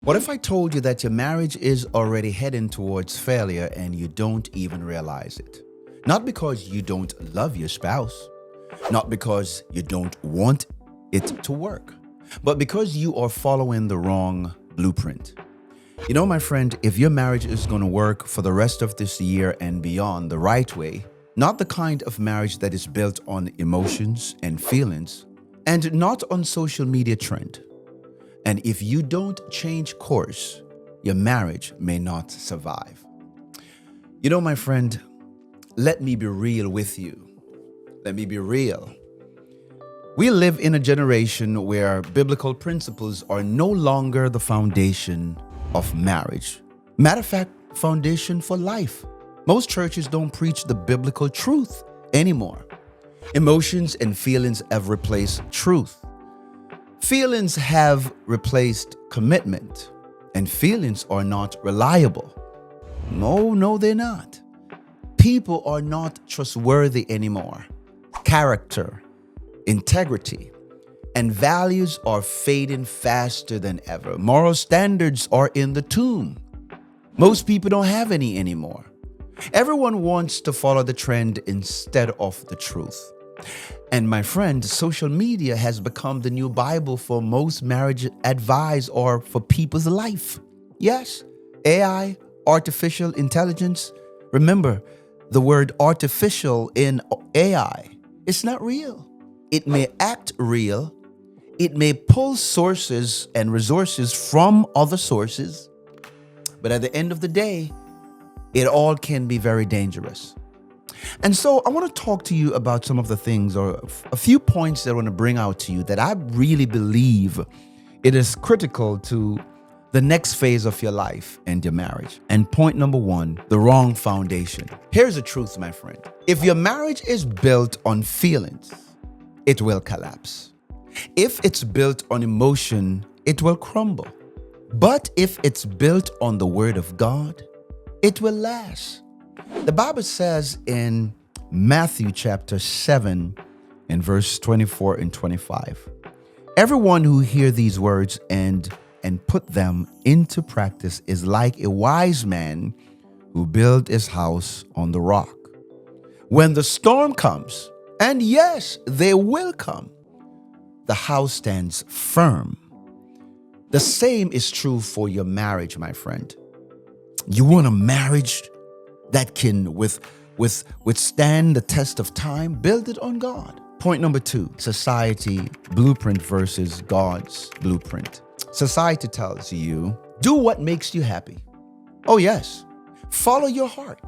What if I told you that your marriage is already heading towards failure and you don't even realize it? Not because you don't love your spouse, not because you don't want it to work, but because you are following the wrong blueprint. You know, my friend, if your marriage is going to work for the rest of this year and beyond the right way, not the kind of marriage that is built on emotions and feelings, and not on social media trend. And if you don't change course, your marriage may not survive. You know, my friend, let me be real with you. Let me be real. We live in a generation where biblical principles are no longer the foundation of marriage. Matter of fact, foundation for life. Most churches don't preach the biblical truth anymore. Emotions and feelings have replaced truth. Feelings have replaced commitment, and feelings are not reliable. No, they're not. People are not trustworthy anymore. Character, integrity, and values are fading faster than ever. Moral standards are in the tomb. Most people don't have any anymore. Everyone wants to follow the trend instead of the truth. And my friend, social media has become the new Bible for most marriage advice or for people's life. Yes, AI, artificial intelligence. Remember, the word artificial in AI, it's not real. It may act real. It may pull sources and resources from other sources. But at the end of the day, it all can be very dangerous. And so I want to talk to you about some of the things or a few points that I want to bring out to you that I really believe it is critical to the next phase of your life and your marriage. And point number one, the wrong foundation. Here's the truth, my friend. If your marriage is built on feelings, it will collapse. If it's built on emotion, it will crumble. But if it's built on the word of God, it will last. The Bible says in Matthew chapter 7 and verse 24 and 25, everyone who hears these words and put them into practice is like a wise man who built his house on the rock. When the storm comes, and yes, they will come, the house stands firm. The same is true for your marriage, my friend. You want a marriage that can withstand the test of time? Build it on God. Point number two, society blueprint versus God's blueprint. Society tells you, do what makes you happy. Oh yes, follow your heart.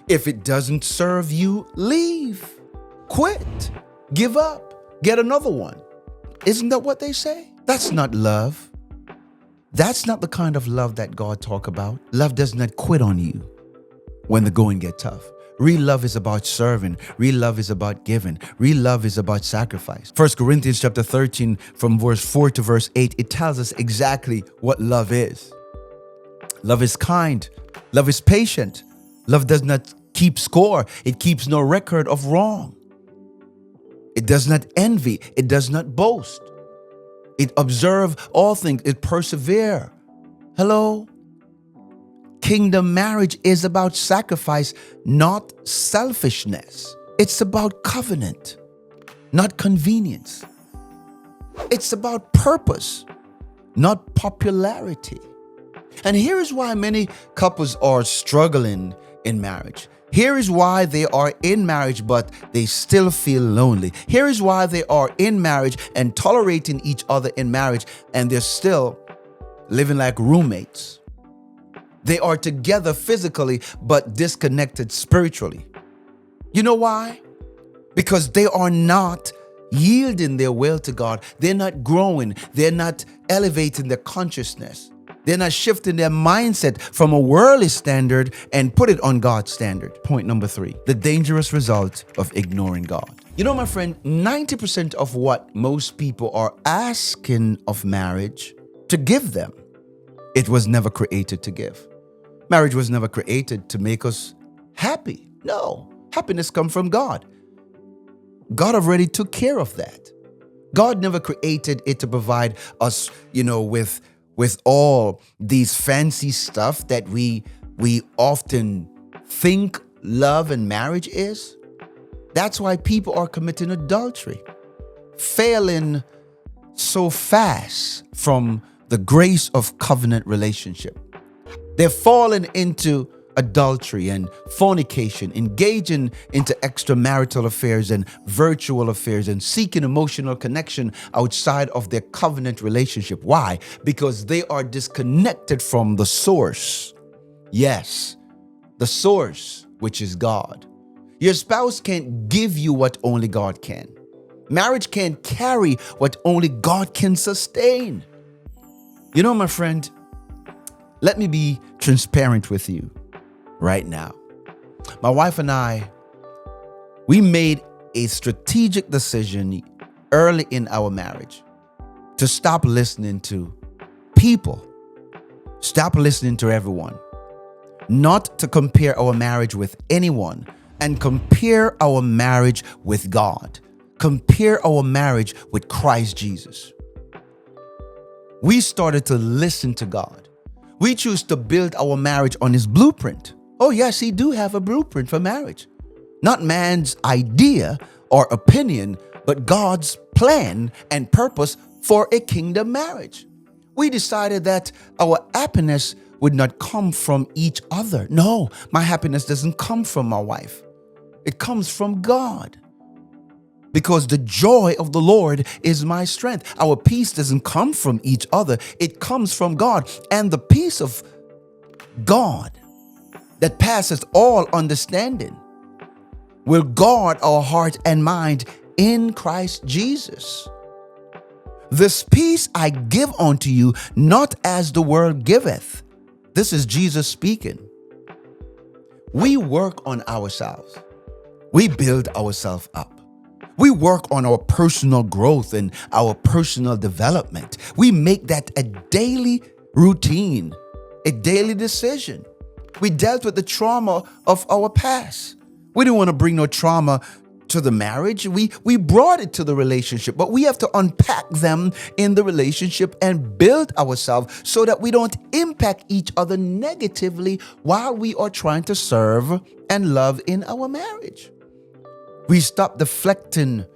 If it doesn't serve you, leave, quit, give up, get another one. Isn't that what they say? That's not love. That's not the kind of love that God talks about. Love does not quit on you when the going get tough. Real love is about serving. Real love is about giving. Real love is about sacrifice. 1 Corinthians chapter 13 from verse 4 to verse 8, it tells us exactly what love is. Love is kind. Love is patient. Love does not keep score. It keeps no record of wrong. It does not envy. It does not boast. It observes all things. It perseveres. Hello? Kingdom marriage is about sacrifice, not selfishness. It's about covenant, not convenience. It's about purpose, not popularity. And here is why many couples are struggling in marriage. Here is why they are in marriage, but they still feel lonely. Here is why they are in marriage and tolerating each other in marriage, and they're still living like roommates. They are together physically, but disconnected spiritually. You know why? Because they are not yielding their will to God. They're not growing. They're not elevating their consciousness. They're not shifting their mindset from a worldly standard and put it on God's standard. Point number three, the dangerous result of ignoring God. You know, my friend, 90% of what most people are asking of marriage to give them, it was never created to give. Marriage was never created to make us happy. No, happiness comes from God. God already took care of that. God never created it to provide us, with with all these fancy stuff that we often think love and marriage is. That's why people are committing adultery, failing so fast from the grace of covenant relationship. They're falling into adultery and fornication, engaging into extramarital affairs and virtual affairs, and seeking emotional connection outside of their covenant relationship. Why? Because they are disconnected from the source. Yes, the source, which is God. Your spouse can't give you what only God can. Marriage can't carry what only God can sustain. You know, my friend, let me be transparent with you right now. My wife and I, we made a strategic decision early in our marriage to stop listening to people, stop listening to everyone, not to compare our marriage with anyone, and compare our marriage with God. Compare our marriage with Christ Jesus. We started to listen to God. We choose to build our marriage on His blueprint. Oh yes, He do have a blueprint for marriage. Not man's idea or opinion, but God's plan and purpose for a kingdom marriage. We decided that our happiness would not come from each other. No, my happiness doesn't come from my wife. It comes from God. Because the joy of the Lord is my strength. Our peace doesn't come from each other. It comes from God. And the peace of God that passes all understanding will guard our heart and mind in Christ Jesus. This peace I give unto you, not as the world giveth. This is Jesus speaking. We work on ourselves. We build ourselves up. We work on our personal growth and our personal development. We make that a daily routine, a daily decision. We dealt with the trauma of our past. We didn't want to bring no trauma to the marriage. We brought it to the relationship, but we have to unpack them in the relationship and build ourselves so that we don't impact each other negatively while we are trying to serve and love in our marriage. We stop deflecting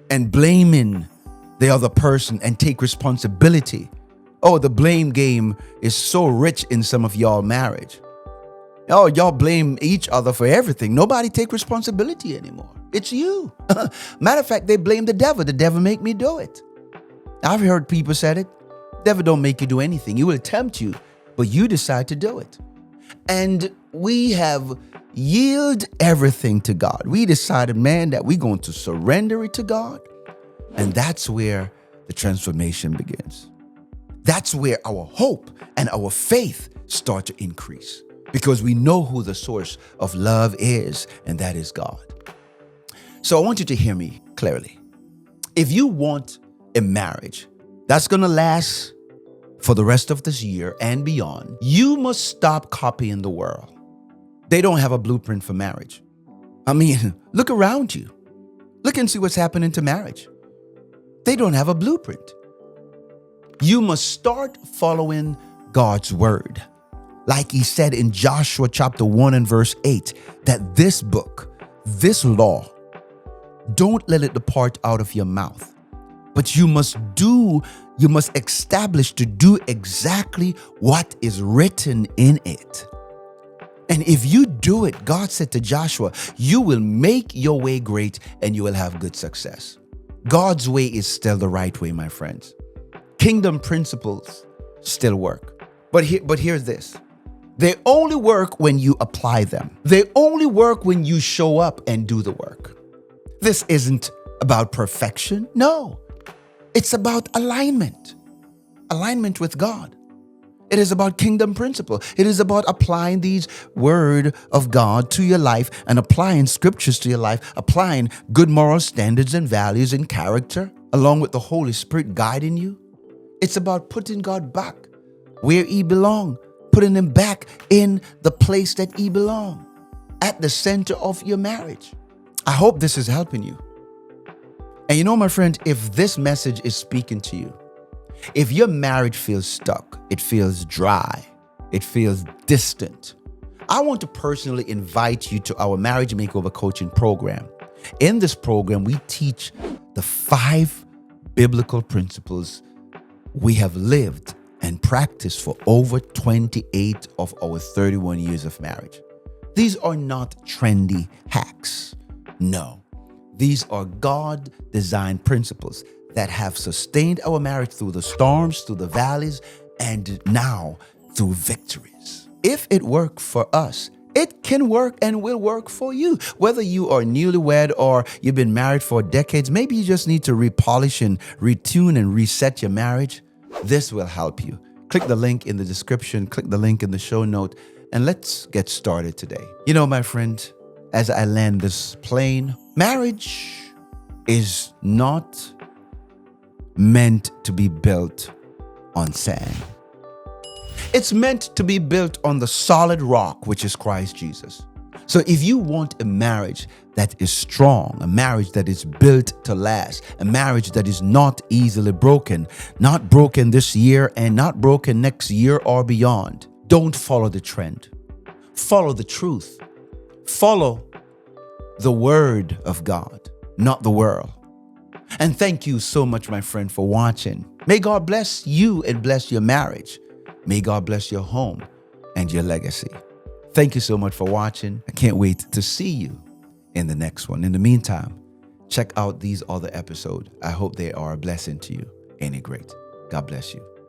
and blaming the other person and take responsibility. Oh, the blame game is so rich in some of y'all marriage. Oh, y'all blame each other for everything. Nobody take responsibility anymore. It's you. Matter of fact, they blame the devil. The devil make me do it. I've heard people say it. The devil don't make you do anything. He will tempt you, but you decide to do it. And we have yield everything to God. We decided, man, that we're going to surrender it to God. And that's where the transformation begins. That's where our hope and our faith start to increase because we know who the source of love is, and that is God. So I want you to hear me clearly. If you want a marriage that's going to last for the rest of this year and beyond, you must stop copying the world. They don't have a blueprint for marriage. I mean, look around you. Look and see what's happening to marriage. They don't have a blueprint. You must start following God's word. Like He said in Joshua chapter 1 and verse 8, that this book, this law, don't let it depart out of your mouth. But you must establish to do exactly what is written in it. And if you do it, God said to Joshua, you will make your way great and you will have good success. God's way is still the right way, my friends. Kingdom principles still work. But here's this. They only work when you apply them. They only work when you show up and do the work. This isn't about perfection. No, it's about alignment. Alignment with God. It is about kingdom principle. It is about applying these word of God to your life and applying scriptures to your life, applying good moral standards and values and character, along with the Holy Spirit guiding you. It's about putting God back where He belongs, putting Him back in the place that He belongs, at the center of your marriage. I hope this is helping you. And you know, my friend, if this message is speaking to you, If your marriage feels stuck, it feels dry, it feels distant, I want to personally invite you to our Marriage Makeover Coaching program. In this program, we teach the 5 biblical principles we have lived and practiced for over 28 of our 31 years of marriage. These are not trendy hacks. No, these are God-designed principles that have sustained our marriage through the storms, through the valleys, and now through victories. If it worked for us, it can work and will work for you. Whether you are newlywed or you've been married for decades, maybe you just need to repolish and retune and reset your marriage. This will help you. Click the link in the description, click the link in the show note, and let's get started today. You know, my friend, as I land this plane, marriage is not meant to be built on sand. It's meant to be built on the solid rock, which is Christ Jesus. So if you want a marriage that is strong, a marriage that is built to last, a marriage that is not easily broken, not broken this year and not broken next year or beyond, don't follow the trend. Follow the truth. Follow the word of God, not the world. And thank you so much, my friend, for watching. May God bless you and bless your marriage. May God bless your home and your legacy. Thank you so much for watching. I can't wait to see you in the next one. In the meantime, check out these other episodes. I hope they are a blessing to you. Ain't it great? God bless you.